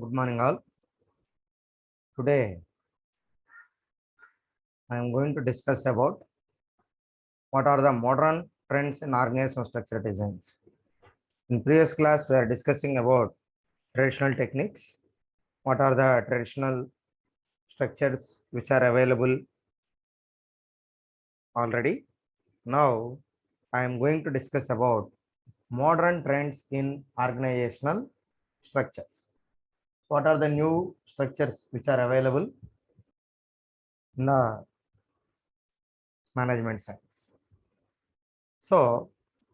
Good morning, all. Today, I am going to discuss about what are the modern trends in organizational structure designs. In previous class, we are discussing about traditional techniques. What are the traditional structures which are available already? Now, I am going to discuss about modern trends in organizational structures. What are the new structures which are available in the management science? So,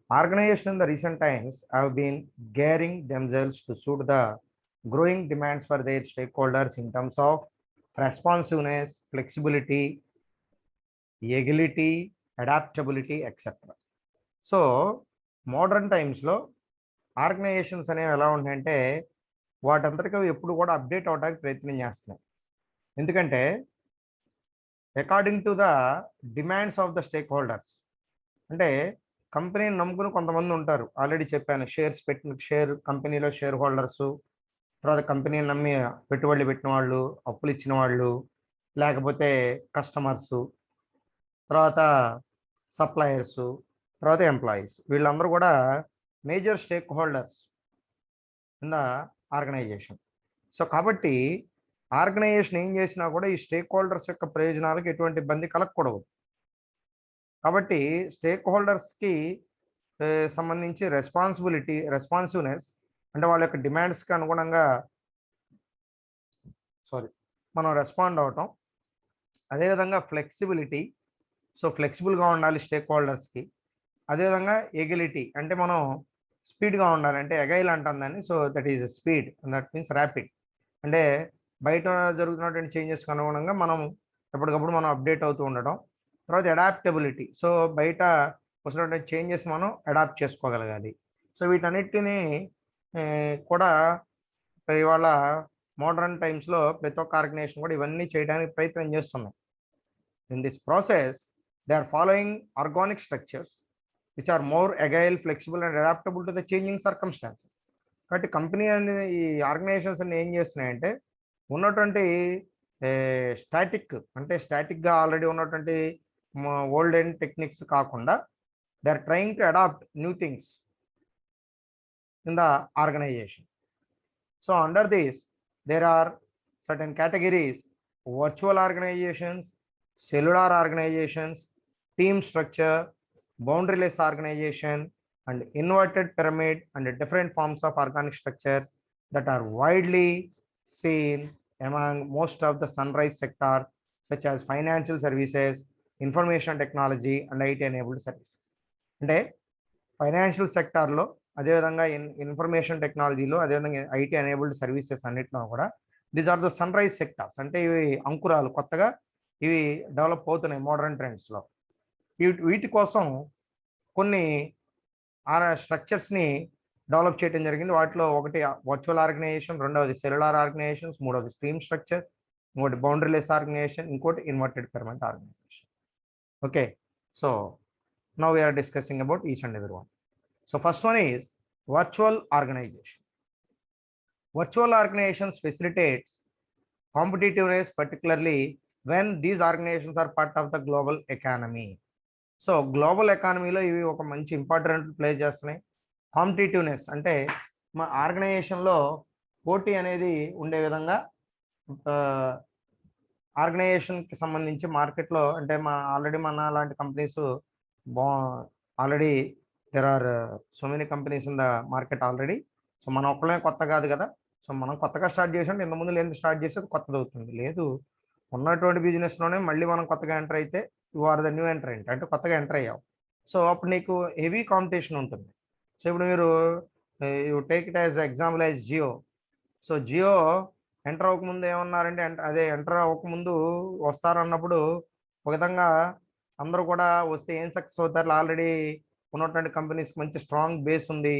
organizations in the recent times have been gearing themselves to suit the growing demands for their stakeholders in terms of responsiveness, flexibility, agility, adaptability, etc. So modern టైమ్స్లో organisations అనేవి ఎలా ఉంటాయంటే వాటంతటికి ఎప్పుడు కూడా update అవడానికి ప్రయత్నం చేస్తున్నాయి. ఎందుకంటే according to the demands of the stake holders, అంటే కంపెనీని నమ్ముకుని కొంతమంది ఉంటారు. ఆల్రెడీ చెప్పాను, షేర్ కంపెనీలో షేర్ హోల్డర్స్, తర్వాత కంపెనీని నమ్మి పెట్టుబడులు పెట్టిన వాళ్ళు, అప్పులు ఇచ్చిన వాళ్ళు, లేకపోతే కస్టమర్సు, తర్వాత సప్లయర్స్, తర్వాత ఎంప్లాయీస్, వీళ్ళందరూ కూడా major stakeholders in the organisation. So కాబట్టి ఆర్గనైజేషన్ ఏం చేసినా కూడా ఈ స్టేక్ హోల్డర్స్ యొక్క ప్రయోజనాలకు ఎటువంటి ఇబ్బంది కలగకూడదు. కాబట్టి స్టేక్ హోల్డర్స్కి సంబంధించి రెస్పాన్సివ్నెస్, అంటే వాళ్ళ యొక్క డిమాండ్స్కి అనుగుణంగా మనం రెస్పాండ్ అవటం, అదేవిధంగా ఫ్లెక్సిబిలిటీ, సో ఫ్లెక్సిబుల్గా ఉండాలి స్టేక్ హోల్డర్స్కి. అదేవిధంగా ఎగిలిటీ, అంటే మనం స్పీడ్గా ఉండాలి, అంటే ఎగైల్ అంటాం దాన్ని. So that is speed, that means rapid, అంటే బయట జరుగుతున్నటువంటి చేంజెస్కి అనుగుణంగా మనం ఎప్పటికప్పుడు మనం అప్డేట్ అవుతూ ఉండడం. తర్వాత అడాప్టబిలిటీ, సో బయట వస్తున్నటువంటి చేంజెస్ మనం అడాప్ట్ చేసుకోగలగాలి. సో వీటన్నిటిని కూడా ఇవాళ మోడర్న్ టైమ్స్లో ప్రతి ఒక్క ఆర్గనైజేషన్ కూడా ఇవన్నీ చేయడానికి ప్రయత్నం చేస్తున్నాయి. In this process they are following organic structures which are more agile, flexible and adaptable to the changing circumstances. కాబట్టి కంపెనీ అనేది, ఈ ఆర్గనైజేషన్స్ అన్ని ఏం చేస్తున్నాయంటే ఉన్నటువంటి స్టాటిక్గా ఆల్రెడీ ఉన్నటువంటి ఓల్డ్ అండ్ టెక్నిక్స్ కాకుండా they are trying to adapt new things in the organisation. So under this there are certain categories: virtual organizations, cellular organizations, team structure, boundaryless organization, and inverted pyramid, and different forms of organic structures that are widely seen among most of the sunrise sectors, such as financial services, information technology, and IT enabled services. అంటే financial సెక్టార్లో, అదేవిధంగా information టెక్నాలజీలో, అదేవిధంగా IT enabled services అన్నిటిలో కూడా these are the sunrise sectors. అంటే ఇవి అంకురాలు, కొత్తగా ఇవి డెవలప్ అవుతున్నాయి మోడర్న్ ట్రెండ్స్లో. వీటి కోసం కొన్ని స్ట్రక్చర్స్ని డెవలప్ చేయడం జరిగింది. వాటిలో ఒకటి వర్చువల్ ఆర్గనైజేషన్, రెండవది సెల్యులార్ ఆర్గనైజేషన్స్, మూడవది స్ట్రీమ్ స్ట్రక్చర్, ఇంకోటి బౌండరీలెస్ ఆర్గనైజేషన్, ఇంకోటి inverted pyramid organisation. Okay, so now we are discussing about each and every one. So first one is virtual organization. Virtual organizations facilitates competitiveness, particularly when these organizations are part of the global economy. So global economy లో ఇవి ఒక మంచి important play చేస్తున్నాయి. Competitiveness అంటే మా ఆర్గనైజేషన్లో పోటీ అనేది ఉండే విధంగా ఆర్గనైజేషన్కి సంబంధించి మార్కెట్లో, అంటే ఆల్రెడీ మన లాంటి companies already there are so many companies in the market already. So మనం ఒక్కలే కొత్త కాదు కదా. సో మనం కొత్తగా స్టార్ట్ చేసాం, ఇంతకుముందు లేని స్టార్ట్ చేసేది కొత్తది అవుతుంది. లేదు, ఉన్నటువంటి బిజినెస్లోనే మళ్ళీ మనం కొత్తగా ఎంటర్ అయితే యు ఆర్ ద న్యూ ఎంటరెంట్, అంటే కొత్తగా ఎంటర్ అయ్యావు. సో అప్పుడు నీకు హెవీ కాంపిటీషన్ ఉంటుంది. సో ఇప్పుడు మీరు you take it as example as Jio. So Jio enter అవ్వకముందు ఏమన్నారంటే, ఎంటర్ అవ్వకముందు వస్తారన్నప్పుడు ఒక విధంగా అందరూ కూడా వస్తే ఏం సక్సెస్ అవుతారు, ఆల్రెడీ ఉన్నటువంటి కంపెనీస్కి మంచి స్ట్రాంగ్ బేస్ ఉంది,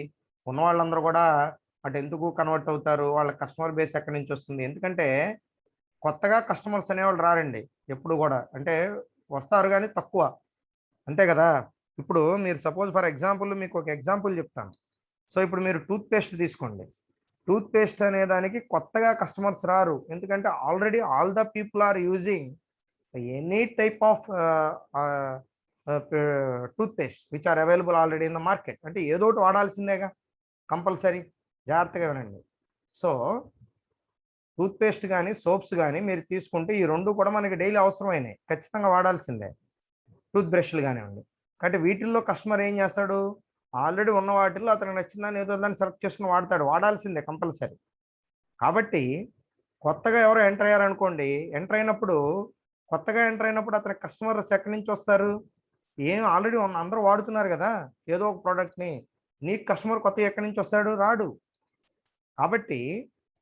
ఉన్న వాళ్ళందరూ కూడా అటు ఎందుకు కన్వర్ట్ అవుతారు, వాళ్ళ కస్టమర్ బేస్ ఎక్కడి నుంచి వస్తుంది. ఎందుకంటే కొత్తగా కస్టమర్స్ అనేవాళ్ళు రారండి ఎప్పుడు కూడా, అంటే వస్తారు కానీ తక్కువ, అంతే కదా. ఇప్పుడు మీరు సపోజ్ ఫర్ ఎగ్జాంపుల్ మీకు ఒక ఎగ్జాంపుల్ చెప్తాను. సో ఇప్పుడు మీరు టూత్పేస్ట్ తీసుకోండి. టూత్ పేస్ట్ అనే దానికి కొత్తగా కస్టమర్స్ రారు, ఎందుకంటే already all the people are using any type of toothpaste which are available already in the market. అంటే ఏదో ఒకటి వాడాల్సిందేగా, కంపల్సరీ. జాగ్రత్తగా వినండి. సో టూత్ పేస్ట్ కానీ సోప్స్ కానీ మీరు తీసుకుంటే ఈ రెండు కూడా మనకి డైలీ అవసరమైనవి, ఖచ్చితంగా వాడాల్సిందే. టూత్ బ్రష్లు కానివ్వండి. కాబట్టి వీటిల్లో కస్టమర్ ఏం చేస్తాడు, ఆల్రెడీ ఉన్న వాటిల్లో అతనికి నచ్చిందని ఏదో దాన్ని సెలెక్ట్ చేసుకుని వాడతాడు, వాడాల్సిందే కంపల్సరీ. కాబట్టి కొత్తగా ఎవరో ఎంటర్ అయ్యారనుకోండి, కొత్తగా ఎంటర్ అయినప్పుడు అతని కస్టమర్స్ ఎక్కడి నుంచి వస్తారు, ఏం ఆల్రెడీ అందరూ వాడుతున్నారు కదా ఏదో ఒక ప్రోడక్ట్ని, నీకు కస్టమర్ కొత్త ఎక్కడి నుంచి వస్తాడు, రాడు. కాబట్టి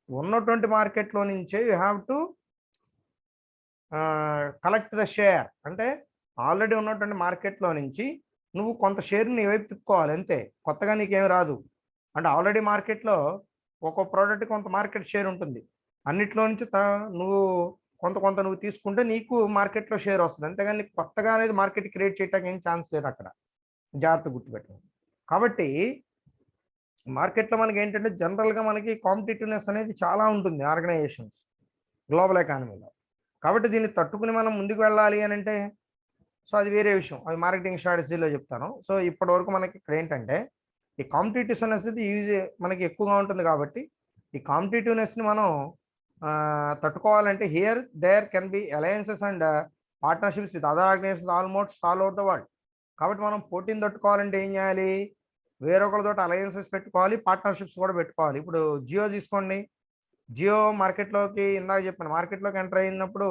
ఉన్నటువంటి మార్కెట్లో నుంచే you have to collect the share. అంటే ఆల్రెడీ ఉన్నటువంటి మార్కెట్లో నుంచి నువ్వు కొంత షేర్ని నీ వైపు తిప్పుకోవాలి, అంతే. కొత్తగా నీకేం రాదు. అంటే ఆల్రెడీ మార్కెట్లో ఒక్కో ప్రోడక్ట్ కొంత మార్కెట్ షేర్ ఉంటుంది, అన్నిట్లో నుంచి నువ్వు కొంత నువ్వు తీసుకుంటే నీకు మార్కెట్లో షేర్ వస్తుంది, అంతేగాని నీకు కొత్తగా అనేది మార్కెట్ క్రియేట్ చేయడానికి ఏం ఛాన్స్ లేదు అక్కడ. జాగ్రత్త గుర్తుపెట్టాలి. కాబట్టి మార్కెట్లో మనకి ఏంటంటే జనరల్గా మనకి కాంపిటేటివ్నెస్ అనేది చాలా ఉంటుంది ఆర్గనైజేషన్స్ గ్లోబల్ ఎకానమీలో. కాబట్టి దీన్ని తట్టుకుని మనం ముందుకు వెళ్ళాలి అని అంటే, సో అది వేరే విషయం, అది మార్కెటింగ్ స్ట్రాటజీలో చెప్తాను. సో ఇప్పటి వరకు మనకి ఇక్కడ ఏంటంటే ఈ కాంపిటేటివ్నెస్ అనేది మనకి ఎక్కువగా ఉంటుంది. కాబట్టి ఈ కాంపిటేటివ్నెస్ని మనం తట్టుకోవాలంటే here there can be alliances and partnerships with other organisations almost all over the world. కాబట్టి మనం పోటీని తట్టుకోవాలంటే ఏం చేయాలి, వేరొకరితో అలయన్సెస్ పెట్టుకోవాలి, పార్ట్నర్షిప్స్ కూడా పెట్టుకోవాలి. ఇప్పుడు జియో తీసుకోండి, జియో మార్కెట్లోకి ఇందాక చెప్పాను, మార్కెట్లోకి ఎంటర్ అయినప్పుడు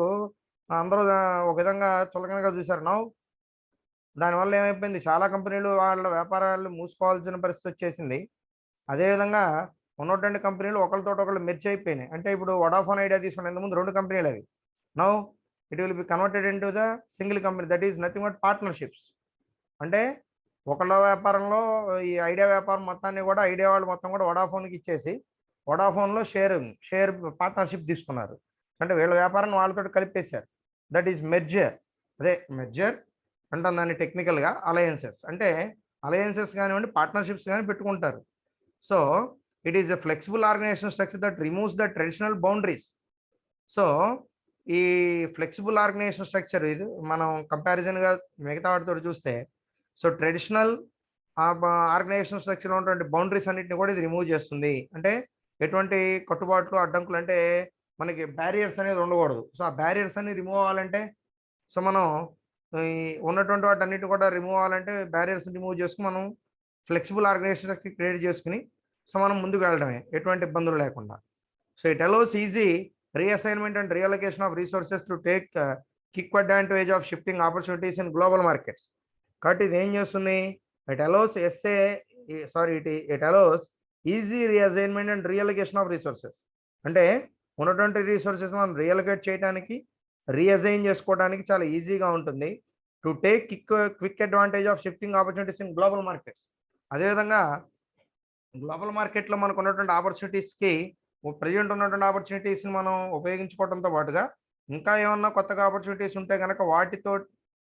అందరూ ఒక విధంగా చులకనగా చూశారు. నౌ దానివల్ల ఏమైపోయింది, చాలా కంపెనీలు వాళ్ళ వ్యాపారాలు మూసుకోవాల్సిన పరిస్థితి వచ్చేసింది. అదేవిధంగా ఉన్నటువంటి కంపెనీలు ఒకళ్ళు మెర్జ్ అయిపోయినాయి. అంటే ఇప్పుడు వడాఫోన్ ఐడియా తీసుకుని ఇంతకుముందు 2 కంపెనీలు అవి, now it will be converted in to the single company, that is nothing but partnerships. అంటే ఒకళ్ళ వ్యాపారంలో ఈ ఐడియా వ్యాపారం మొత్తాన్ని కూడా ఐడియా వాళ్ళు మొత్తం కూడా వడాఫోన్కి ఇచ్చేసి వడాఫోన్లో షేర్ పార్ట్నర్షిప్ తీసుకున్నారు. అంటే వీళ్ళ వ్యాపారాన్ని వాళ్ళతో కలిపేశారు, దట్ ఈస్ మెర్జర్. అదే మెర్జర్ అంటాం దాన్ని టెక్నికల్గా. అలయన్సెస్ అంటే అలయన్సెస్ కానివ్వండి, పార్ట్నర్షిప్స్ కానీ పెట్టుకుంటారు. So it is a flexible organisation structure that removes the traditional boundaries. So ఈ ఫ్లెక్సిబుల్ ఆర్గనైజేషన్ స్ట్రక్చర్ ఇది మనం కంపారిజన్గా మిగతా వాటితో చూస్తే, సో ట్రెడిషనల్ ఆర్గనైజేషన్ స్ట్రక్చర్లో ఉన్నటువంటి బౌండరీస్ అన్నింటిని కూడా ఇది రిమూవ్ చేస్తుంది. అంటే ఎటువంటి కట్టుబాట్లు అడ్డంకులు, అంటే మనకి బ్యారియర్స్ అనేది ఉండకూడదు. సో ఆ బ్యారియర్స్ అన్ని రిమూవ్ అవ్వాలంటే, సో మనం ఈ ఉన్నటువంటి వాటి అన్నిటి కూడా రిమూవ్ అవ్వాలంటే బ్యారియర్స్ రిమూవ్ చేసుకుని మనం ఫ్లెక్సిబుల్ ఆర్గనైజేషన్ స్ట్రక్చర్ క్రియేట్ చేసుకుని సో మనం ముందుకు వెళ్ళడమే ఎటువంటి ఇబ్బందులు లేకుండా. So it allows easy reassignment and reallocation of resources to take quick advantage of shifting opportunities in global markets. కాబట్టి ఇది ఏం చేస్తుంది, it allows easy reassignment and reallocation of resources. అంటే ఉన్నటువంటి రీసోర్సెస్ మనం రియలొకేట్ చేయడానికి, రీఅసైన్ చేసుకోవడానికి చాలా ఈజీగా ఉంటుంది. To take quick advantage of shifting opportunities in global markets. అదేవిధంగా గ్లోబల్ మార్కెట్లో మనకు ఉన్నటువంటి ఆపర్చునిటీస్కి, ప్రజెంట్ ఉన్నటువంటి ఆపర్చునిటీస్ని మనం ఉపయోగించుకోవడంతో పాటుగా ఇంకా ఏమన్నా కొత్తగా ఆపర్చునిటీస్ ఉంటే కనుక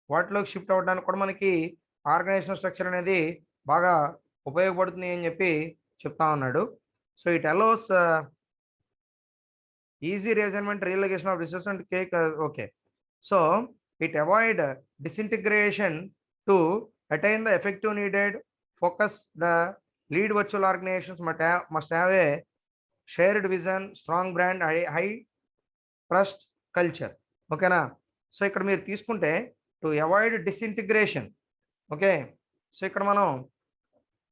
వాటిలోకి షిఫ్ట్ అవ్వడానికి కూడా మనకి ఆర్గనైజేషన్ స్ట్రక్చర్ అనేది బాగా ఉపయోగపడుతుంది అని చెప్పి చెప్తా ఉన్నాడు. So it allows easy reassignment, reallocation of resources and cake. Okay, so it avoid disintegration to attain the effective needed focus. The lead virtual organisations must have a shared vision, strong brand, high trust culture. ఓకేనా. So ఇక్కడ మీరు తీసుకుంటే to avoid disintegration, okay. So ఇక్కడ మనం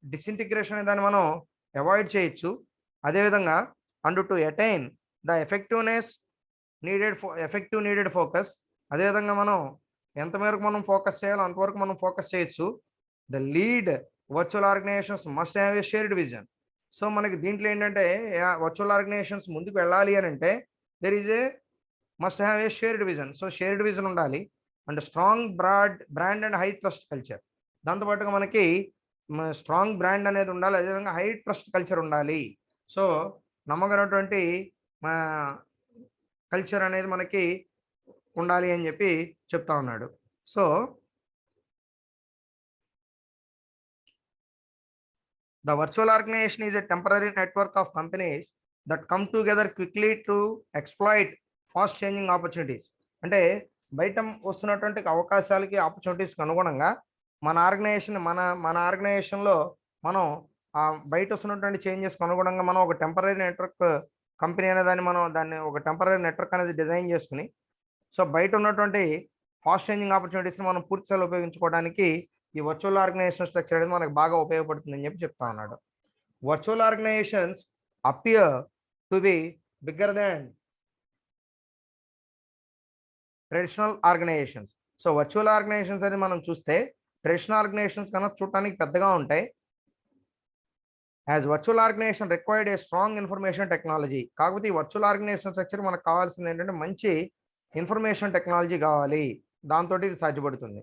disintegration అనే దాన్ని మనం avoid చేయొచ్చు. అదేవిధంగా and to attain the effective needed focus. అదేవిధంగా మనం ఎంత మేరకు మనం ఫోకస్ చేయాలో అంతవరకు మనం ఫోకస్ చేయొచ్చు. The lead virtual organisations must have a shared vision. So మనకి దీంట్లో ఏంటంటే వర్చువల్ ఆర్గనైజేషన్స్ ముందుకు వెళ్ళాలి అని అంటే there is a must have a shared vision. So shared vision ఉండాలి and strong brand and high trust culture. దాంతోపాటుగా మనకి స్ట్రాంగ్ బ్రాండ్ అనేది ఉండాలి, అదేవిధంగా హై ట్రస్ట్ కల్చర్ ఉండాలి. సో నమ్మకమైనటువంటి కల్చర్ అనేది మనకి ఉండాలి అని చెప్పి చెప్తా ఉన్నాడు. So the virtual organization is a temporary network of companies that come together quickly to exploit fast changing opportunities. అంటే బయట వస్తున్నటువంటి అవకాశాలకి ఆపర్చునిటీస్కి అనుగుణంగా మన ఆర్గనైజేషన్ మన ఆర్గనైజేషన్లో మనం బయట వస్తున్నటువంటి చేంజెస్కి అనుగుణంగా మనం ఒక టెంపరీ నెట్వర్క్ కంపెనీ అనే దాన్ని ఒక టెంపరీ నెట్వర్క్ అనేది డిజైన్ చేసుకుని, సో బయట ఉన్నటువంటి ఫాస్ట్ చేంజింగ్ ఆపర్చునిటీస్ని మనం పూర్తి స్థాయిలో ఉపయోగించుకోవడానికి ఈ వర్చువల్ ఆర్గనైజేషన్ స్ట్రక్చర్ అనేది మనకు బాగా ఉపయోగపడుతుందని చెప్పి చెప్తా ఉన్నాడు. Virtual organisations appear to be bigger than traditional organisations. So virtual organisations అనేది మనం చూస్తే ట్రెడిషనల్ ఆర్గనైజేషన్స్ కన్నా చూడటానికి పెద్దగా ఉంటాయి. As virtual organisation required a strong information technology. కాకపోతే ఈ వర్చువల్ ఆర్గనైజేషన్ స్ట్రక్చర్ మనకు కావాల్సింది ఏంటంటే మంచి ఇన్ఫర్మేషన్ టెక్నాలజీ కావాలి, దాంతో ఇది సాధ్యపడుతుంది.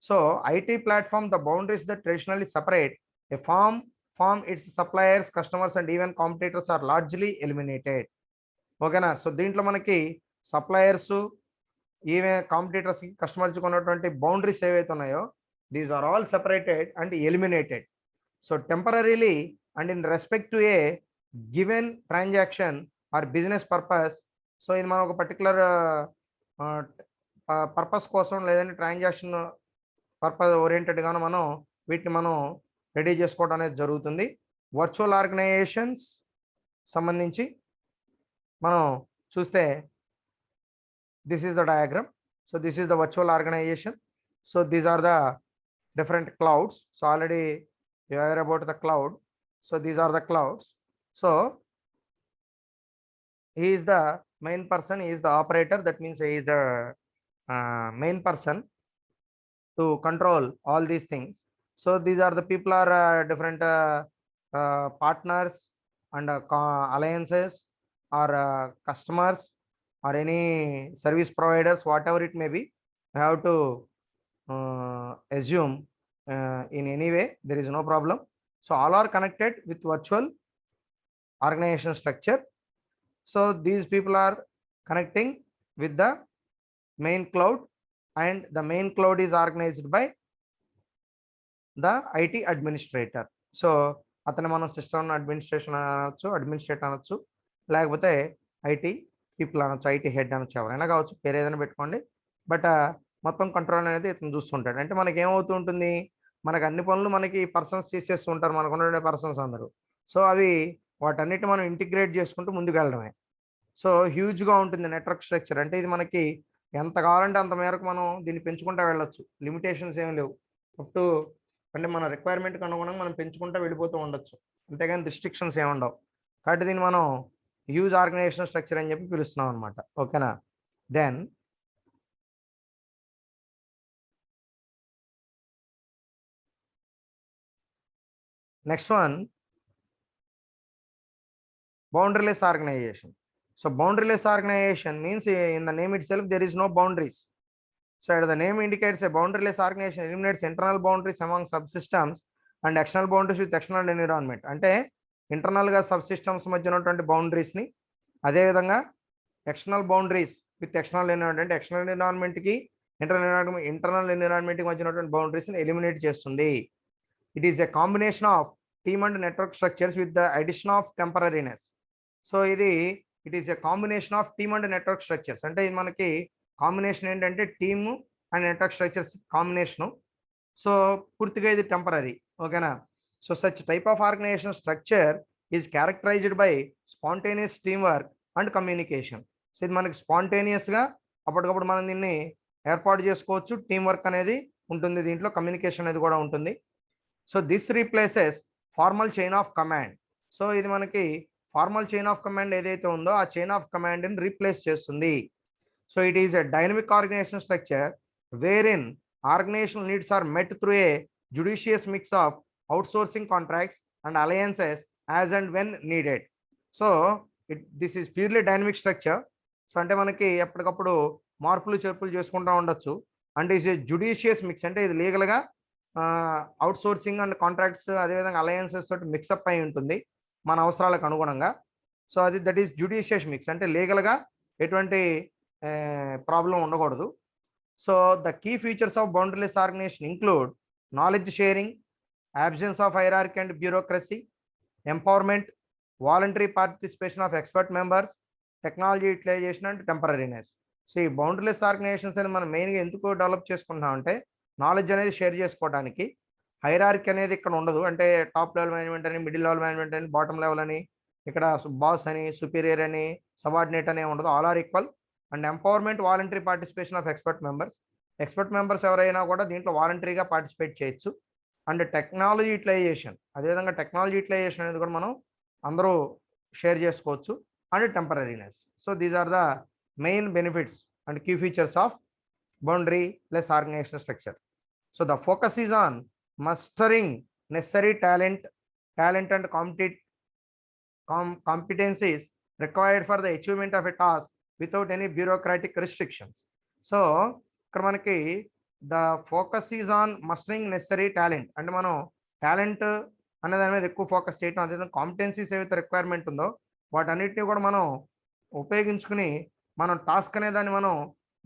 So IT platform the boundaries the traditionally separate a firm its suppliers, customers and even competitors are largely eliminated. ఓకేనా. సో దీంట్లో మనకి సప్లయర్స్, ఈవెన్ కాంపిటీటర్స్, కస్టమర్స్ ఉన్నటువంటి బౌండరీస్ ఏవైతే ఉన్నాయో these are all separated and eliminated. So temporarily and in respect to a given transaction or business purpose. So ఇది మనం ఒక particular purpose కోసం లేదంటే ట్రాన్సాక్షన్ పర్పస్ ఓరియంటెడ్గాను మనం వీటిని మనం రెడీ చేసుకోవడం అనేది జరుగుతుంది. వర్చువల్ ఆర్గనైజేషన్స్ సంబంధించి మనం చూస్తే this is the diagram. So this is the virtual organization. So these are the different clouds. So already you are about the cloud. So these are the clouds. So he is the main person, he is the operator, that means he is the main person to control all these things. So these are the people are different partners and alliances or customers or any service providers, whatever it may be. I have to assume in any way, there is no problem. So all are connected with virtual organization structure. So these people are connecting with the main cloud, and the main cloud is organized by the IT administrator. So అతను మనం system administrator అనొచ్చు, లేకపోతే IT people అనొచ్చు, IT head అనొచ్చు, ఎవరైనా కావచ్చు, పేరు ఏదైనా పెట్టుకోండి. బట్ మొత్తం కంట్రోల్ అనేది ఇతను చూస్తుంటాడు. అంటే మనకి ఏమవుతూ ఉంటుంది, మనకు అన్ని పనులు మనకి పర్సన్స్ చేసేస్తూ ఉంటారు, మనకు ఉన్న పర్సన్స్ అందరూ. సో అవి వాటన్నిటి మనం ఇంటిగ్రేట్ చేసుకుంటూ ముందుకు వెళ్ళడమే. సో హ్యూజ్గా ఉంటుంది నెట్వర్క్ స్ట్రక్చర్. అంటే ఇది మనకి ఎంత కావాలంటే అంత మేరకు మనం దీన్ని పెంచుకుంటూ వెళ్ళొచ్చు, లిమిటేషన్స్ ఏమి లేవు. అప్ టు అంటే మన రిక్వైర్మెంట్కి అనుగుణంగా మనం పెంచుకుంటూ వెళ్ళిపోతూ ఉండొచ్చు, అంతేగాని రిస్ట్రిక్షన్స్ ఏమి ఉండవు. కాబట్టి దీన్ని మనం హ్యూజ్ ఆర్గనైజేషన్ స్ట్రక్చర్ అని చెప్పి పిలుస్తున్నాం అనమాట. ఓకేనా. Then next one, boundaryless organization. So boundaryless organization means in the name itself there is no boundaries. So the name indicates a boundaryless organization eliminates internal boundaries among subsystems and external boundaries with external environment. అంటే internal గా subsystems మధ్య ఉన్నటువంటి boundaries ని, అదే విధంగా external boundaries with external environment, అంటే external environment కి internal environment కి మధ్య ఉన్నటువంటి బౌండరీస్ ని ఎలిమినేట్ చేస్తుంది. It is a combination of team and network structures with the addition of temporariness. So it is a combination of team and network structures. అంటే ఇది మనకి కాంబినేషన్ ఏంటంటే team and network structures combination. So పూర్తిగా ఇది temporary. ఓకేనా. So such type of organisation structure is characterised by spontaneous teamwork and communication. So ఇది మనకి స్పాంటేనియస్గా అప్పటికప్పుడు మనం దీన్ని ఏర్పాటు చేసుకోవచ్చు, టీం వర్క్ అనేది ఉంటుంది, దీంట్లో కమ్యూనికేషన్ అనేది కూడా ఉంటుంది. So this replaces formal chain of command. So ఇది మనకి ఫార్మల్ చైన్ ఆఫ్ కమాండ్ ఏదైతే ఉందో ఆ చైన్ ఆఫ్ కమాండ్ని రీప్లేస్ చేస్తుంది. So it is a dynamic organisation structure wherein organisational needs are met through a judicious mix of outsourcing contracts and alliances as and when needed. So this is purely dynamic structure. So అంటే మనకి ఎప్పటికప్పుడు మార్పులు చేర్పులు చేసుకుంటూ ఉండొచ్చు. అంటే is a judicious mix, అంటే ఇది లీగల్గా అవుట్సోర్సింగ్ అండ్ కాంట్రాక్ట్స్ అదేవిధంగా అలయన్సెస్ తోటి మిక్సప్ అయి ఉంటుంది మన అవసరాలకు అనుగుణంగా. So that is judicious mix, అంటే లీగల్గా ఎటువంటి ప్రాబ్లం ఉండకూడదు. So the key features of boundaryless organisation include knowledge sharing, absence of hierarchy and bureaucracy, empowerment, voluntary participation of expert members, technology utilisation and temporariness. So ఈ boundaryless organisations అని మనం మెయిన్గా ఎందుకు develop చేసుకుంటున్నాం అంటే నాలెడ్జ్ అనేది share చేసుకోవడానికి. Hierarchy అనేది ఇక్కడ ఉండదు. అంటే టాప్ లెవెల్ మేనేజ్మెంట్ అని, మిడిల్ లెవెల్ మేనేజ్మెంట్ అని, బాటమ్ లెవెల్ అని, ఇక్కడ బాస్ అని, సుపీరియర్ అని, సబార్డినేట్ అని ఉండదు. All are equal. And empowerment voluntary participation of expert members. Expert members ఎవరైనా కూడా దీంట్లో వాలంటరీగా పార్టిసిపేట్ చేయొచ్చు. అండ్ టెక్నాలజీ యూటిలైజేషన్, అదేవిధంగా టెక్నాలజీ యూటిలైజేషన్ అనేది కూడా మనం అందరూ షేర్ చేసుకోవచ్చు. And temporariness. So these are the main benefits and key features of boundary less organizational structure. So the focus is on mastering necessary talent and competencies required for the achievement of a task without any bureaucratic restrictions. So ఇక్కడ మనకి the focus is on mastering necessary talent అంటే మనం talent అనే దాని మీద ఎక్కువ focus చేయటం, అదేవిధంగా కాంపిటెన్సీస్ ఏవైతే రిక్వైర్మెంట్ ఉందో వాటన్నిటిని కూడా మనం ఉపయోగించుకుని మనం టాస్క్ అనే దాన్ని మనం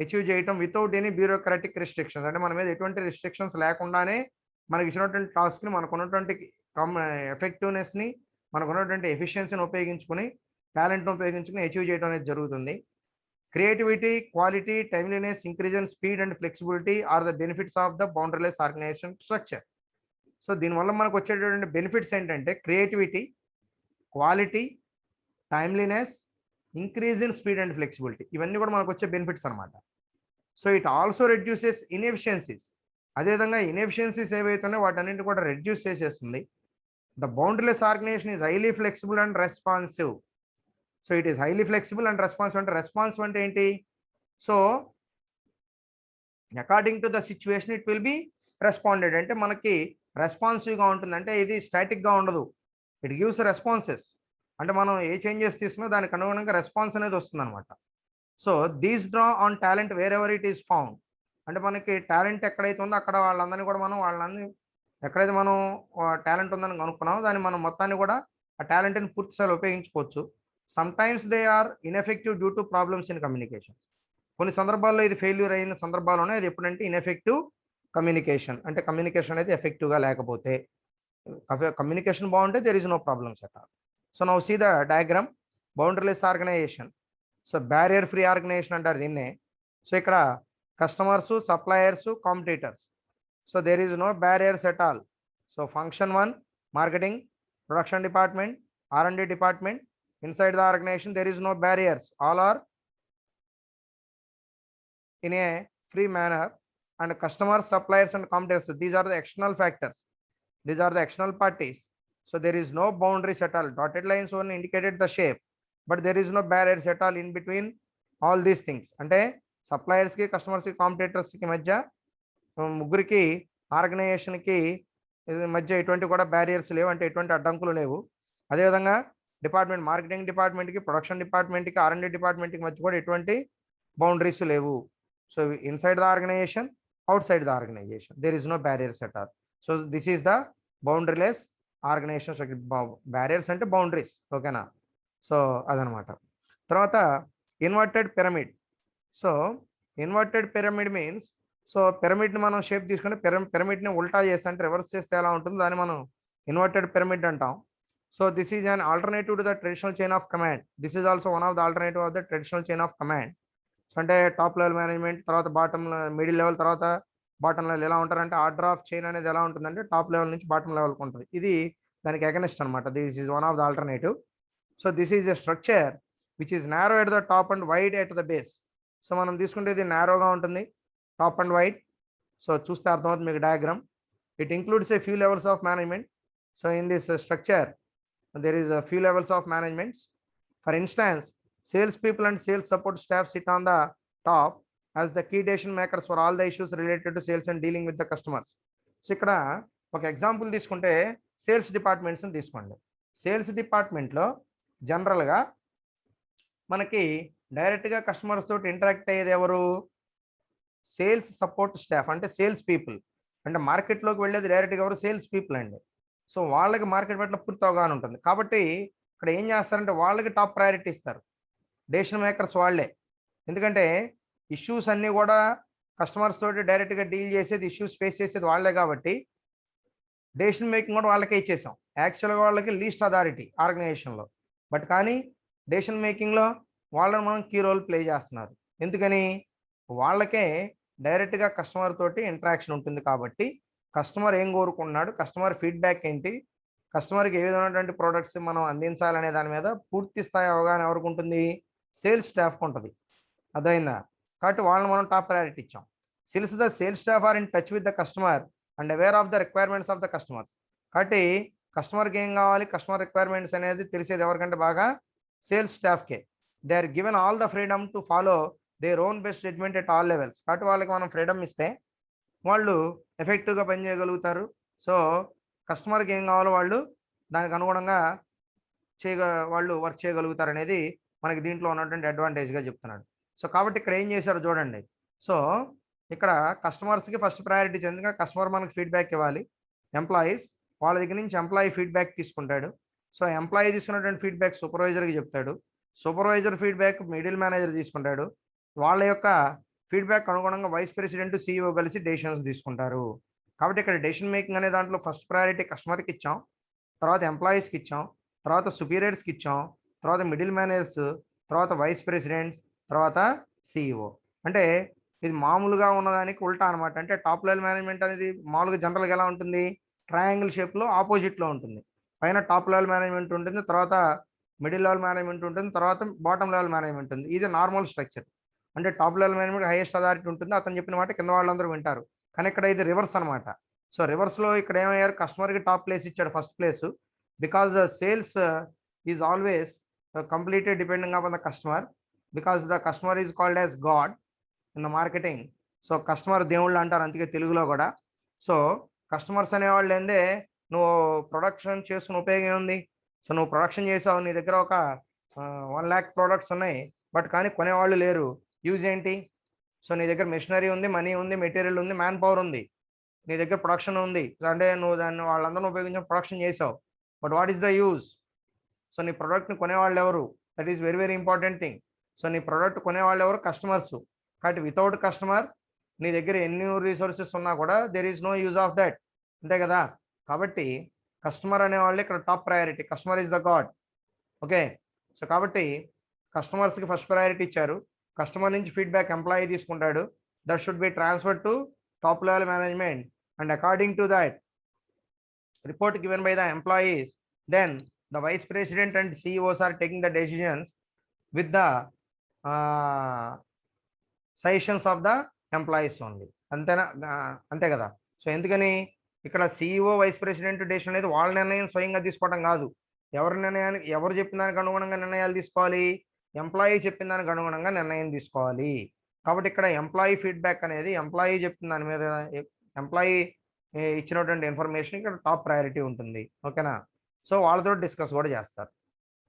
అచీవ్ చేయటం వితౌట్ ఎనీ బ్యూరోక్రాటిక్ రిస్ట్రిక్షన్స్. అంటే మన మీద ఎటువంటి రిస్ట్రిక్షన్స్ లేకుండానే మనకి ఇచ్చినటువంటి టాస్క్ని, మనకు ఉన్నటువంటి ఎఫెక్టివ్నెస్ని, మనకు ఉన్నటువంటి ఎఫిషియన్సీని ఉపయోగించుకుని, టాలెంట్ని ఉపయోగించుకుని అచీవ్ చేయడం అనేది జరుగుతుంది. Creativity, quality, timeliness, increase in speed and flexibility are the benefits of the boundaryless organisation structure. So దీనివల్ల మనకు వచ్చేటటువంటి బెనిఫిట్స్ ఏంటంటే creativity, quality, timeliness, increase in speed and flexibility, ఇవన్నీ కూడా మనకు వచ్చే బెనిఫిట్స్ అనమాట. So it also reduces inefficiencies. అదేవిధంగా ఇన్ఎఫిషియన్సీస్ ఏవైతే ఉన్నాయో వాటన్నింటిని కూడా రెడ్యూస్ చేసేస్తుంది. The boundaryless organisation is highly flexible and responsive. So it is highly flexible and responsive. అంటే రెస్పాన్సివ్ అంటే ఏంటి? So according to the situation it will be responded. అంటే మనకి రెస్పాన్సివ్గా ఉంటుంది. అంటే ఇది స్టాటిక్గా ఉండదు. It gives responses. అంటే మనం ఏ చేంజెస్ తీసుకున్నా దానికి అనుగుణంగా రెస్పాన్స్ అనేది వస్తుంది అనమాట. So these draw on talent wear ever it is found. అంటే మనకి టాలెంట్ ఎక్కడైతే ఉందో అక్కడ వాళ్ళందరినీ కూడా వాళ్ళని ఎక్కడైతే మనం టాలెంట్ ఉందని కనుక్కున్నామో దాన్ని మనం మొత్తాన్ని కూడా ఆ టాలెంట్ని పూర్తి స్థాయిలో ఉపయోగించుకోవచ్చు. Sometimes they are ineffective due to problems in communication. కొన్ని సందర్భాల్లో ఇది ఫెయిల్యూర్ అయిన సందర్భాలు ఉన్నాయి. అది ఎప్పుడంటే ఇన్ఎఫెక్టివ్ కమ్యూనికేషన్. అంటే కమ్యూనికేషన్ అనేది ఎఫెక్టివ్గా లేకపోతే. కమ్యూనికేషన్ బాగుంటే there is no problems at all. So now see the diagram. Boundaryless organisation. So barrier free organisation అంటారు దీన్నే. సో ఇక్కడ customers, suppliers, competitors. So there is no barriers at all. So function 1 marketing, production department, R&D department. Inside the organisation there is no barriers. All are in a free manner. And customers, suppliers and competitors, these are the external factors. These are the external parties. So there is no boundaries at all. Dotted lines only indicated the shape, but there is no barriers at all in between all these things. అంటే suppliers కి, customers కి, competitors కి మధ్య, ముగ్గురికి organisation కి మధ్య ఎటువంటి కూడా బ్యారియర్స్ లేవు. అంటే ఎటువంటి అడ్డంకులు లేవు. అదేవిధంగా డిపార్ట్మెంట్, మార్కెటింగ్ డిపార్ట్మెంట్కి, ప్రొడక్షన్ డిపార్ట్మెంట్కి, R&D డిపార్ట్మెంట్కి మధ్య కూడా ఎటువంటి బౌండరీస్ లేవు. So inside the organization, outside the organization, there is no barriers at all. So this is the boundaryless organization structure. Barriers అంటే బౌండరీస్. ఓకేనా? సో అదనమాట. తర్వాత inverted pyramid. So inverted pyramid means, so పిరమిడ్ని మనం shape తీసుకుని పిరమిడ్ని ఉల్టా చేస్తే, అంటే రివర్స్ చేస్తే ఎలా ఉంటుందో దాన్ని మనం ఇన్వర్టెడ్ పిరమిడ్ అంటాం. So this is an alternative to the traditional chain of command. This is also one of the alternative of the traditional chain of command. అంటే టాప్ లెవెల్ మేనేజ్మెంట్, తర్వాత బాటమ్, మిడిల్ లెవెల్, తర్వాత bottom level ఎలా ఉంటారంటే order of chain అనేది ఎలా ఉంటుందంటే top level నుంచి bottom లెవెల్కి ఉంటుంది. ఇది దానికి అగెనిస్ట్ అనమాట. This is one of the alternative. So this is a structure which is narrow at the top and wide at the base. So మనం తీసుకుంటే ఇది నారోగా ఉంటుంది, టాప్ అండ్ వైడ్. సో చూస్తే అర్థమవుతుంది మీకు diagram. It includes a few levels of management. So in this structure there is a few levels of managements. For instance, sales people and sales support staff sit on the top as the key decision makers for all the issues related to sales and dealing with the customers. So ఇక్కడ ఒక example తీసుకుంటే sales డిపార్ట్మెంట్స్ని తీసుకోండి. Sales డిపార్ట్మెంట్లో జనరల్గా మనకి డైరెక్ట్గా customers తోటి interact అయ్యేది ఎవరు? సేల్స్ సపోర్ట్ స్టాఫ్, అంటే సేల్స్ పీపుల్. అంటే మార్కెట్లోకి వెళ్ళేది డైరెక్ట్గా ఎవరు? సేల్స్ పీపుల్ అండి. సో వాళ్ళకి మార్కెట్ పట్ల పూర్తి అవగాహన ఉంటుంది. కాబట్టి ఇక్కడ ఏం చేస్తారంటే వాళ్ళకి టాప్ ప్రయారిటీ ఇస్తారు. డెసిషన్ మేకర్స్ వాళ్ళే. ఎందుకంటే ఇష్యూస్ అన్నీ కూడా కస్టమర్స్ తోటి డైరెక్ట్గా డీల్ చేసేది, ఇష్యూస్ ఫేస్ చేసేది వాళ్ళే. కాబట్టి డెసిషన్ మేకింగ్ కూడా వాళ్ళకే ఇచ్చేసాం. యాక్చువల్గా వాళ్ళకి లీస్ట్ అథారిటీ ఆర్గనైజేషన్లో. బట్ కానీ డెసిషన్ మేకింగ్లో వాళ్ళని మనం కీ రోల్ ప్లే చేస్తున్నారు. ఎందుకని? వాళ్ళకే డైరెక్ట్గా కస్టమర్ తోటి ఇంటరాక్షన్ ఉంటుంది కాబట్టి కస్టమర్ ఏం కోరుకుంటున్నాడు, కస్టమర్ ఫీడ్బ్యాక్ ఏంటి, కస్టమర్కి ఏ విధమైనటువంటి ప్రోడక్ట్స్ మనం అందించాలనే దాని మీద పూర్తి స్థాయి అవగాహన ఎవరికి ఉంటుంది? సేల్స్ స్టాఫ్కి ఉంటుంది. అర్థమైందా? కాబట్టి వాళ్ళని మనం టాప్ ప్రయారిటీ ఇచ్చాం. Since the sales staff are in touch with the customer and aware of the requirements of the customers. కాబట్టి కస్టమర్కి ఏం కావాలి, కస్టమర్ రిక్వైర్మెంట్స్ అనేది తెలిసేది ఎవరికంటే బాగా సేల్స్ స్టాఫ్కే. They are given all the freedom to follow their own best judgement at all levels. కాబట్టి వాళ్ళకి మనం ఫ్రీడమ్ ఇస్తే వాళ్ళు ఎఫెక్టివ్గా పనిచేయగలుగుతారు. సో కస్టమర్కి ఏం కావాలో వాళ్ళు దానికి అనుగుణంగా వాళ్ళు వర్క్ చేయగలుగుతారు అనేది మనకి దీంట్లో ఉన్నటువంటి అడ్వాంటేజ్గా చెప్తున్నాడు. సో కాబట్టి ఇక్కడ ఏం చేశారో చూడండి. సో ఇక్కడ కస్టమర్స్కి ఫస్ట్ ప్రయారిటీ ఎందుకంటే కస్టమర్ మనకి ఫీడ్బ్యాక్ ఇవ్వాలి. ఎంప్లాయీస్ వాళ్ళ దగ్గర నుంచి ఎంప్లాయీ ఫీడ్బ్యాక్ తీసుకుంటాడు. సో ఎంప్లాయీ తీసుకున్నటువంటి ఫీడ్బ్యాక్ సూపర్వైజర్కి చెప్తాడు. సూపర్వైజర్ ఫీడ్బ్యాక్ మిడిల్ మేనేజర్ తీసుకుంటాడు. వాళ్ళ యొక్క ఫీడ్బ్యాక్ అనుగుణంగా వైస్ ప్రెసిడెంట్, సిఇఓ కలిసి డెసిషన్స్ తీసుకుంటారు. కాబట్టి ఇక్కడ డెసిషన్ మేకింగ్ అనే దాంట్లో ఫస్ట్ ప్రయారిటీ కస్టమర్కి ఇచ్చాం, తర్వాత ఎంప్లాయీస్కి ఇచ్చాం, తర్వాత సుపీరియర్స్కి ఇచ్చాం, తర్వాత మిడిల్ మేనేజర్స్, తర్వాత వైస్ ప్రెసిడెంట్స్, తర్వాత సిఇఓ. అంటే ఇది మామూలుగా ఉన్నదానికి ఉల్టా అనమాట. అంటే టాప్ లెవెల్ మేనేజ్మెంట్ అనేది మామూలుగా జనరల్గా ఎలా ఉంటుంది? ట్రయాంగిల్ షేప్లో ఆపోజిట్లో ఉంటుంది. పైన టాప్ లెవెల్ మేనేజ్మెంట్ ఉంటుంది, తర్వాత మిడిల్ లెవెల్ మేనేజ్మెంట్ ఉంటుంది, తర్వాత బాటమ్ లెవెల్ మేనేజ్మెంట్ ఉంటుంది. ఇది నార్మల్ స్ట్రక్చర్. అంటే top level management highest authority ఉంటుంది, అతను చెప్పిన మాట కింద వాళ్ళందరూ వింటారు. కానీ ఇక్కడ ఇది రివర్స్ అనమాట. సో రివర్స్లో ఇక్కడ ఏమయ్యారు, కస్టమర్కి టాప్ ప్లేస్ ఇచ్చాడు, first place. Because sales is always completely depending upon the customer, because the customer is called as God in the marketing. So customer దేవుళ్ళు అంటారు అందుకే తెలుగులో కూడా. సో కస్టమర్స్ అనేవాళ్ళు ఏందే, నువ్వు ప్రొడక్షన్ చేసుకుని ఉపయోగం ఉంది. సో నువ్వు ప్రొడక్షన్ చేసావు, నీ దగ్గర ఒక 1 lakh ప్రోడక్ట్స్ ఉన్నాయి, బట్ కానీ కొనేవాళ్ళు లేరు. యూజ్ ఏంటి? సో నీ దగ్గర మెషినరీ ఉంది, మనీ ఉంది, మెటీరియల్ ఉంది, మ్యాన్ పవర్ ఉంది, నీ దగ్గర ప్రొడక్షన్ ఉంది, అంటే నువ్వు దాన్ని వాళ్ళందరూ ఉపయోగించి ప్రొడక్షన్ చేసావు, but what is the use? So నీ ప్రోడక్ట్ని కొనేవాళ్ళు ఎవరు? That is very very important thing. So నీ ప్రోడక్ట్ కొనేవాళ్ళు ఎవరు? కస్టమర్స్. కాబట్టి వితౌట్ కస్టమర్ నీ దగ్గర ఎన్ని రిసోర్సెస్ ఉన్నా కూడా there is no use of that, అంతే కదా? కాబట్టి కస్టమర్ అనేవాళ్ళు ఇక్కడ top priority. Customer is the god. Okay. So కాబట్టి కస్టమర్స్కి ఫస్ట్ ప్రయారిటీ ఇచ్చారు. కస్టమర్ నుంచి ఫీడ్బ్యాక్ ఎంప్లాయీ తీసుకుంటాడు. That should be transfer to top level management and according to that report given by the employees, then the vice president and CEOs are taking the decisions with the suggestions of the employees only. అంతేనా? అంతే కదా. So ఎందుకని ఇక్కడ CEO vice president decision అనేది వాళ్ళ నిర్ణయం స్వయంగా తీసుకోవడం కాదు. ఎవరి నిర్ణయానికి, ఎవరు చెప్పిన దానికి అనుగుణంగా నిర్ణయాలు తీసుకోవాలి? ఎంప్లాయీ చెప్పిన దానికి అనుగుణంగా నిర్ణయం తీసుకోవాలి. కాబట్టి ఇక్కడ ఎంప్లాయీ ఫీడ్బ్యాక్ అనేది ఎంప్లాయీ చెప్పిన దాని మీద, ఎంప్లాయీ ఇచ్చినటువంటి ఇన్ఫర్మేషన్ ఇక్కడ టాప్ ప్రయారిటీ ఉంటుంది. ఓకేనా? సో వాళ్ళతో డిస్కస్ కూడా చేస్తారు.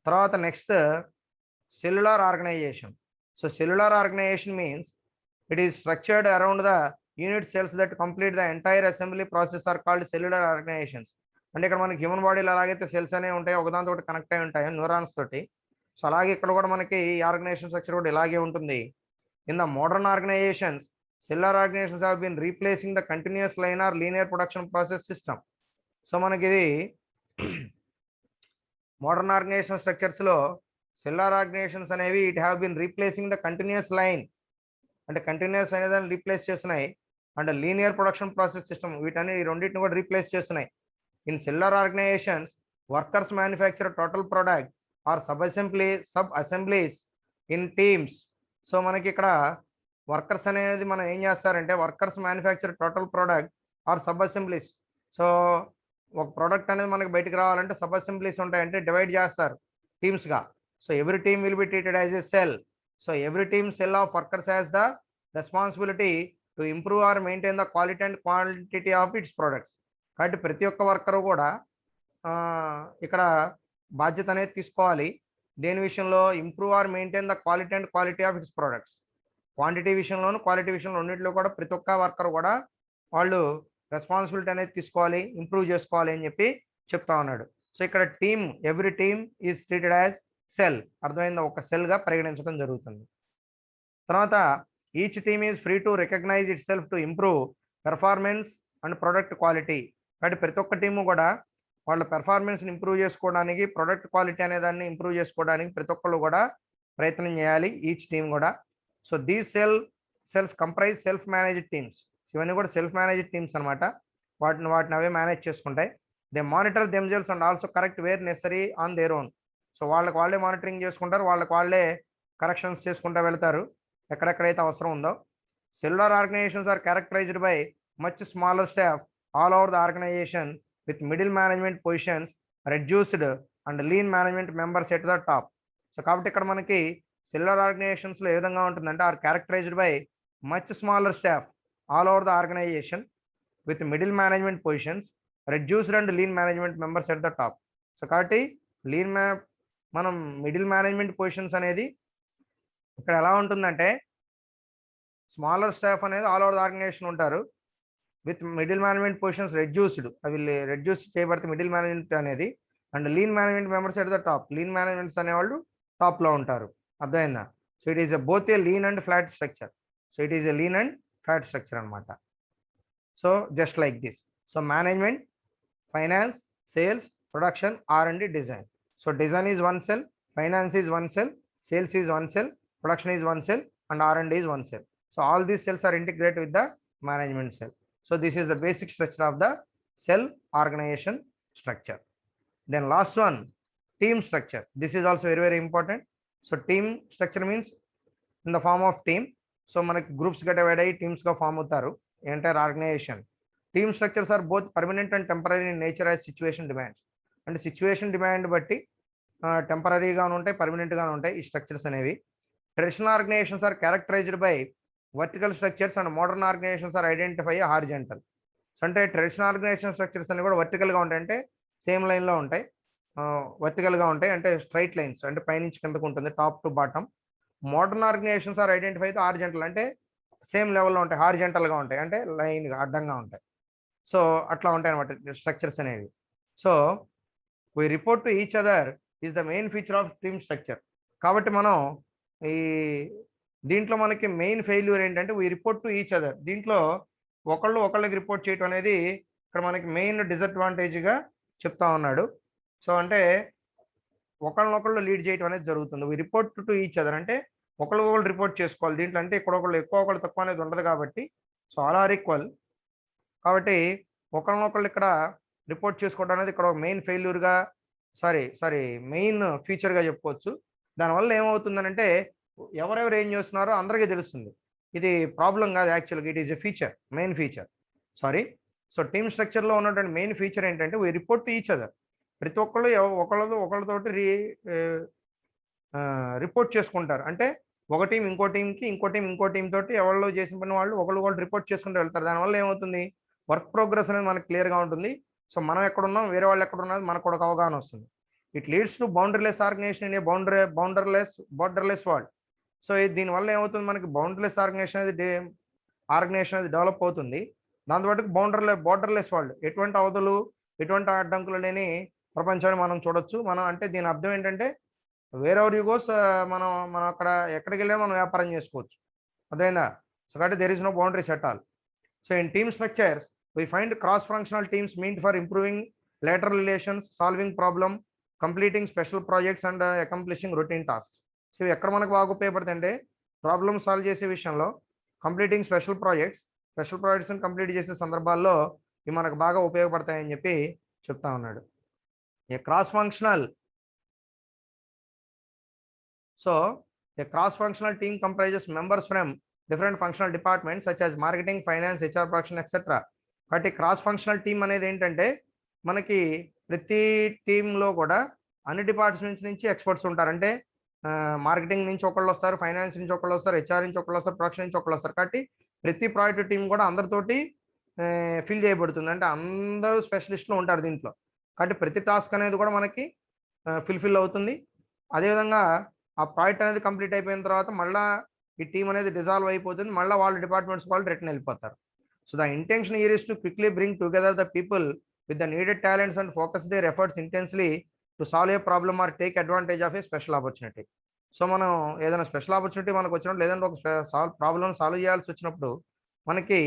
తర్వాత next cellular organisation. So cellular organisation means it is structured around the unit cells that complete the entire assembly process are called cellular organisations. అంటే ఇక్కడ మనకి హ్యూమన్ బాడీలో ఎలాగైతే సెల్స్ అనేవి ఉంటాయో, ఒకదానితో కనెక్ట్ అయి ఉంటాయో న్యూరాన్స్ తోటి, సో అలాగే ఇక్కడ కూడా మనకి ఈ ఆర్గనైజేషన్ స్ట్రక్చర్ కూడా ఇలాగే ఉంటుంది. In the modern organisations, cellular organizations have been replacing the continuous line or linear production process system. So మనకి ఇది మోడర్న్ ఆర్గనైజేషన్ స్ట్రక్చర్స్ లో సెల్యులార్ ఆర్గనైజేషన్స్ అనేవి it have been replacing the continuous line, అంటే continuous అనేదాన్ని replace చేస్తున్నాయి, and linear production process system, వీటన్ని ఈ రెండింటిని కూడా రీప్లేస్ చేస్తున్నాయి. In cellular organisations workers manufacture total product or subassemblies in teams. So మనకి ఇక్కడ వర్కర్స్ అనేది మనం ఏం చేస్తారంటే workers manufacture total product or subassemblies. So ఒక ప్రోడక్ట్ అనేది మనకి బయటకు రావాలంటే సబ్ అసెంబ్లీస్ ఉంటాయంటే డివైడ్ చేస్తారు టీమ్స్గా. So every team will be treated as a cell. So every team cell of workers has the responsibility to improve or maintain the quality and quantity of its products. కాబట్టి ప్రతి ఒక్క worker కూడా ఇక్కడ బాధ్యత అనేది తీసుకోవాలి. దేని విషయంలో? Improve or maintain the quality of its products. Quantity విషయంలోను క్వాలిటీ విషయంలో రెండింటిలో కూడా ప్రతి ఒక్క వర్కర్ కూడా వాళ్ళు రెస్పాన్సిబిలిటీ అనేది తీసుకోవాలి, ఇంప్రూవ్ చేసుకోవాలి అని చెప్పి చెప్తా ఉన్నాడు. సో ఇక్కడ team, every team is treated as cell. అర్థమైందా? ఒక సెల్గా పరిగణించడం జరుగుతుంది. తర్వాత each team is free to recognise itself to improve performance and product quality. కాబట్టి ప్రతి ఒక్క టీము కూడా వాళ్ళ పెర్ఫార్మెన్స్ని ఇంప్రూవ్ చేసుకోవడానికి, ప్రొడక్ట్ క్వాలిటీ అనే దాన్ని ఇంప్రూవ్ చేసుకోవడానికి ప్రతి ఒక్కళ్ళు కూడా ప్రయత్నం చేయాలి, ఈచ్ టీమ్ కూడా. So these cells comprise self managed teams. ఇవన్నీ కూడా సెల్ఫ్ మేనేజ్డ్ టీమ్స్ అనమాట. వాటిని అవే మేనేజ్ చేసుకుంటాయి. They monitor themselves and also correct wear necessary on their own. So వాళ్ళకి వాళ్ళే మానిటరింగ్ చేసుకుంటారు, వాళ్ళకి వాళ్ళే కరెక్షన్స్ చేసుకుంటూ వెళ్తారు ఎక్కడెక్కడైతే అవసరం ఉందో. Cellular organisations are characterised by much smaller staff all over the organisation with middle management positions reduced and lean management members at the top. So కాబట్టి ఇక్కడ మనకి సెల్యులర్ ఆర్గనైజేషన్స్లో ఏ విధంగా ఉంటుందంటే are characterised by much smaller staff all over the organisation with middle management positions reduced and lean management members at the top. So కాబట్టి మనం middle management positions అనేది ఇక్కడ ఎలా ఉంటుందంటే స్మాలర్ స్టాఫ్ అనేది ఆల్ ఓవర్ ద ఆర్గనైజేషన్ ఉంటారు, with middle management positions reduced, అవి reduce చేయబడితే మిడిల్ మేనేజ్మెంట్ అనేది, and lean management members at the top. Lean managements అనేవాళ్ళు టాప్లో ఉంటారు. అర్థమైందా? So it is both a lean and flat structure. So it is a lean and flat structure అనమాట. So just like this. So management, finance, sales, production, R&D, design. So design is one cell, finance is one cell, sales is one cell, production is one cell, and R&D is one cell. So all these cells are integrated with the management cell. So this is the basic structure of the cell organization structure. Then last one, team structure. This is also very important. So team structure means in the form of team. So మనకి groups గా divide అయ్యి teams గా form అవుతారు entire organisation. Team structures are both permanent and temporary in nature as situation demands. అంటే situation demand బట్టి టెంపరీగాను ఉంటాయి, పర్మనెంట్గాను ఉంటాయి ఈ స్ట్రక్చర్స్ అనేవి. Traditional organisations are characterised by vertical structures and modern organisations are identify horizontal. So అంటే traditional organisation structures అన్ని కూడా వర్టికల్గా ఉంటాయి, అంటే సేమ్ లైన్లో ఉంటాయి, వర్టికల్గా ఉంటాయి అంటే స్ట్రైట్ లైన్స్, అంటే పైనుంచి కిందకు ఉంటుంది top to bottom. Modern organisations are identify horizontal, అంటే సేమ్ లెవెల్లో ఉంటాయి, హారిజెంటల్గా ఉంటాయి అంటే లైన్గా అడ్డంగా ఉంటాయి. సో అట్లా ఉంటాయి అనమాట స్ట్రక్చర్స్ అనేవి. So we report to each other is the main feature of team structure. కాబట్టి మనం ఈ దీంట్లో మనకి మెయిన్ ఫెయిల్యూర్ ఏంటంటే we report to each other. దీంట్లో ఒకళ్ళకి రిపోర్ట్ చేయటం అనేది ఇక్కడ మనకి మెయిన్ డిసడ్వాంటేజ్గా చెప్తా ఉన్నాడు. సో అంటే ఒకళ్ళనొకళ్ళు లీడ్ చేయటం అనేది జరుగుతుంది. we report to each other అంటే ఒకళ్ళు రిపోర్ట్ చేసుకోవాలి దీంట్లో, అంటే ఇక్కడ ఒకళ్ళు ఎక్కువ ఒకళ్ళు తక్కువ అనేది ఉండదు కాబట్టి. సో ఆల్ ఆర్ ఈక్వల్ కాబట్టి ఒకళ్ళనొకళ్ళు ఇక్కడ రిపోర్ట్ చేసుకోవడం అనేది ఇక్కడ మెయిన్ ఫెయిల్యూర్గా మెయిన్ ఫీచర్గా చెప్పుకోవచ్చు. దానివల్ల ఏమవుతుందనంటే ఎవరెవరు ఏం చేస్తున్నారో అందరికీ తెలుస్తుంది. ఇది ప్రాబ్లం కాదు యాక్చువల్గా, it is a feature, main feature. So team స్ట్రక్చర్లో ఉన్నటువంటి మెయిన్ ఫీచర్ ఏంటంటే we report to each other. ప్రతి ఒక్కళ్ళు ఒకళ్ళతోటి రిపోర్ట్ చేసుకుంటారు. అంటే ఒక టీం ఇంకో టీంకి, ఇంకో టీం తోటి ఎవరిలో చేసిన పని వాళ్ళు ఒకళ్ళు రిపోర్ట్ చేసుకుంటూ వెళ్తారు. దానివల్ల ఏమవుతుంది, వర్క్ ప్రోగ్రెస్ అనేది మనకు క్లియర్గా ఉంటుంది. సో మనం ఎక్కడున్నాం, వేరే వాళ్ళు ఎక్కడున్నది మనకు ఒక అవగాహన వస్తుంది. It leads to boundaryless organisation in a boundaryless world. So దీనివల్ల ఏమవుతుంది, మనకి బౌండరీలెస్ ఆర్గనైజేషన్ అనేది డెవలప్ అవుతుంది. దాంతోపాటు బోర్డర్లెస్ వరల్డ్, ఎటువంటి అవధులు ఎటువంటి అడ్డంకులు లేని ప్రపంచాన్ని మనం చూడొచ్చు. మనం అంటే దీని అర్థం ఏంటంటే వేరెవర్ యూ గోస్ మనం అక్కడ ఎక్కడికి వెళ్ళినా మనం వ్యాపారం చేసుకోవచ్చు. అదేనా? సో కాబట్టి there is no boundaries at all. So in team structures we find cross-functional teams meant for improving lateral relations, solving problem, completing special projects and accomplishing routine tasks. So ఎక్కడ మనకు బాగా ఉపయోగపడుతుందంటే ప్రాబ్లమ్ సాల్వ్ చేసే విషయంలో, completing special projects complete చేసే సందర్భాల్లో ఇవి మనకు బాగా ఉపయోగపడతాయని చెప్పి చెప్తా ఉన్నాడు. A cross functional team comprises members from different functional departments such as marketing, finance, HR, production etcetera. కాబట్టి క్రాస్ ఫంక్షనల్ టీమ్ అనేది ఏంటంటే మనకి ప్రతి టీంలో కూడా అన్ని డిపార్ట్మెంట్స్ నుంచి ఎక్స్పర్ట్స్ ఉంటారు. అంటే మార్కెటింగ్ నుంచి ఒకళ్ళు వస్తారు, ఫైనాన్స్ నుంచి ఒకళ్ళు వస్తారు, HR నుంచి ఒకళ్ళు వస్తారు, ప్రొడక్షన్ నుంచి ఒకళ్ళు వస్తారు. కాబట్టి ప్రతి ప్రాజెక్ట్ టీం కూడా అందరితోటి ఫిల్ చేయబడుతుంది, అంటే అందరూ స్పెషలిస్టులు ఉంటారు దీంట్లో. కాబట్టి ప్రతి టాస్క్ అనేది కూడా మనకి ఫిల్ అవుతుంది. అదేవిధంగా ఆ ప్రాజెక్ట్ అనేది కంప్లీట్ అయిపోయిన తర్వాత మళ్ళీ ఈ టీం అనేది డిజాల్వ్ అయిపోతుంది, మళ్ళీ వాళ్ళ డిపార్ట్మెంట్స్ వాళ్ళు రిటర్న్ వెళ్ళిపోతారు. So the intention here is to quickly bring together the people with the needed talents and focus their efforts intensely to solve a problem or take advantage of a special opportunity. So మనం ఏదైనా special opportunity మనకు వచ్చినప్పుడు, లేదంటే ఒక problem solve చేయాల్సి వచ్చినప్పుడు మనకి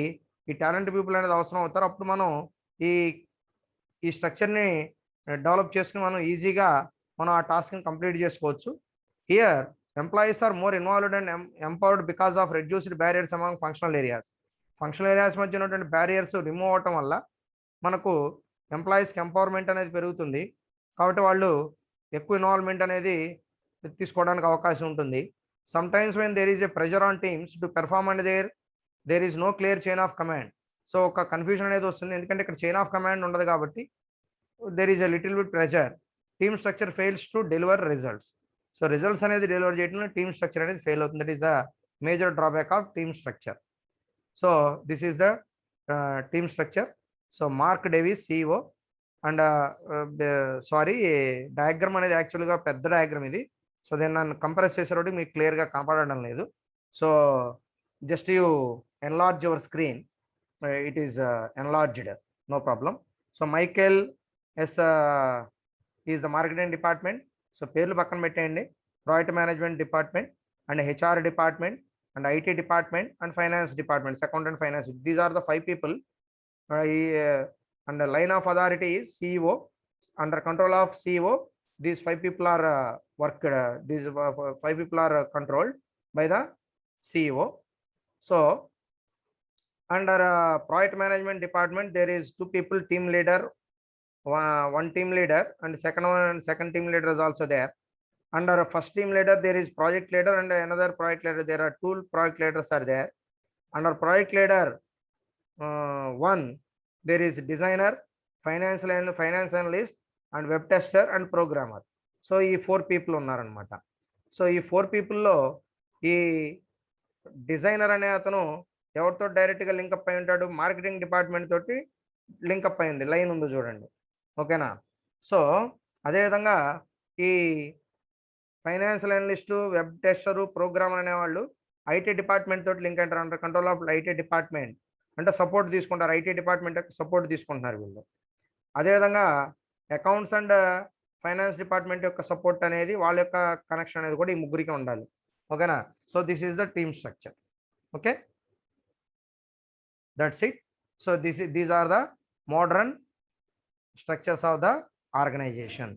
ఈ టాలెంట్ పీపుల్ అనేది అవసరం అవుతారు. అప్పుడు మనం ఈ స్ట్రక్చర్ని డెవలప్ చేసుకుని మనం ఈజీగా మనం ఆ టాస్క్ని కంప్లీట్ చేసుకోవచ్చు. Here employees are more involved and empowered because of reduced barriers among functional areas. Functional areas మధ్య ఉన్నటువంటి బ్యారియర్స్ రిమూవ్ అవటం వల్ల మనకు ఎంప్లాయీస్కి ఎంపవర్మెంట్ అనేది పెరుగుతుంది. కాబట్టి వాళ్ళు ఎక్కువ ఇన్వాల్వ్మెంట్ అనేది తీసుకోవడానికి అవకాశం ఉంటుంది. Sometimes when there is a pressure on teams to perform and there is no clear chain of command. So ఒక కన్ఫ్యూజన్ అనేది వస్తుంది, ఎందుకంటే ఇక్కడ చైన్ ఆఫ్ కమాండ్ ఉండదు కాబట్టి there is a little bit pressure. Team structure fails to deliver results. So results అనేది deliver చేయడంలో team structure అనేది ఫెయిల్ అవుతుంది. That is the major drawback of team structure. So this is the team structure. So mark Davis CEO and sorry, diagram అనేది యాక్చువల్గా పెద్ద diagram ఇది. So దీన్ని నన్ను కంప్రెస్ చేసేటప్పుడు మీకు క్లియర్గా కనపడడం లేదు. So just you enlarge your screen, it is enlarged, no problem. So Michael S is the marketing department. So పేర్లు పక్కన పెట్టేయండి. Project management department and HR department and IT department and finance departments, accountant, finance. These are the 5 people. And the line of authority is CEO. Under control of CEO, these 5 people are worked. These 5 people are controlled by the CEO. So under project management department, there is 2 people, team leader, one team leader, and second team leader is also there. Under first team leader, there is project leader and another project leader. There are 2 project leaders are there. Under project leader 1, there is designer, finance analyst, and web tester and programmer. So ఈ 4 people ఉన్నారనమాట. So ఈ 4 peopleలో ఈ designer అనే అతను ఎవరితో డైరెక్ట్గా link up అయి ఉంటాడు? మార్కెటింగ్ డిపార్ట్మెంట్ తోటి లింకప్ అయింది, లైన్ ఉంది చూడండి, ఓకేనా. సో అదేవిధంగా ఈ ఫైనాన్షియల్ అనలిస్టు, వెబ్ టెస్టరు, ప్రోగ్రామర్ అనేవాళ్ళు ఐటీ డిపార్ట్మెంట్ తోటి లింక్ అంటారు. అంటారు కంట్రోల్ ఆఫ్ ఐటీ డిపార్ట్మెంట్, అంటే సపోర్ట్ తీసుకుంటారు, ఐటీ డిపార్ట్మెంట్ యొక్క సపోర్ట్ తీసుకుంటున్నారు వీళ్ళు. అదేవిధంగా అకౌంట్స్ అండ్ ఫైనాన్స్ డిపార్ట్మెంట్ యొక్క సపోర్ట్ అనేది, వాళ్ళ యొక్క కనెక్షన్ అనేది కూడా ఈ ముగ్గురికి ఉండాలి, ఓకేనా. So this is the team structure. Okay, that's it. So these are the modern structures of the organization.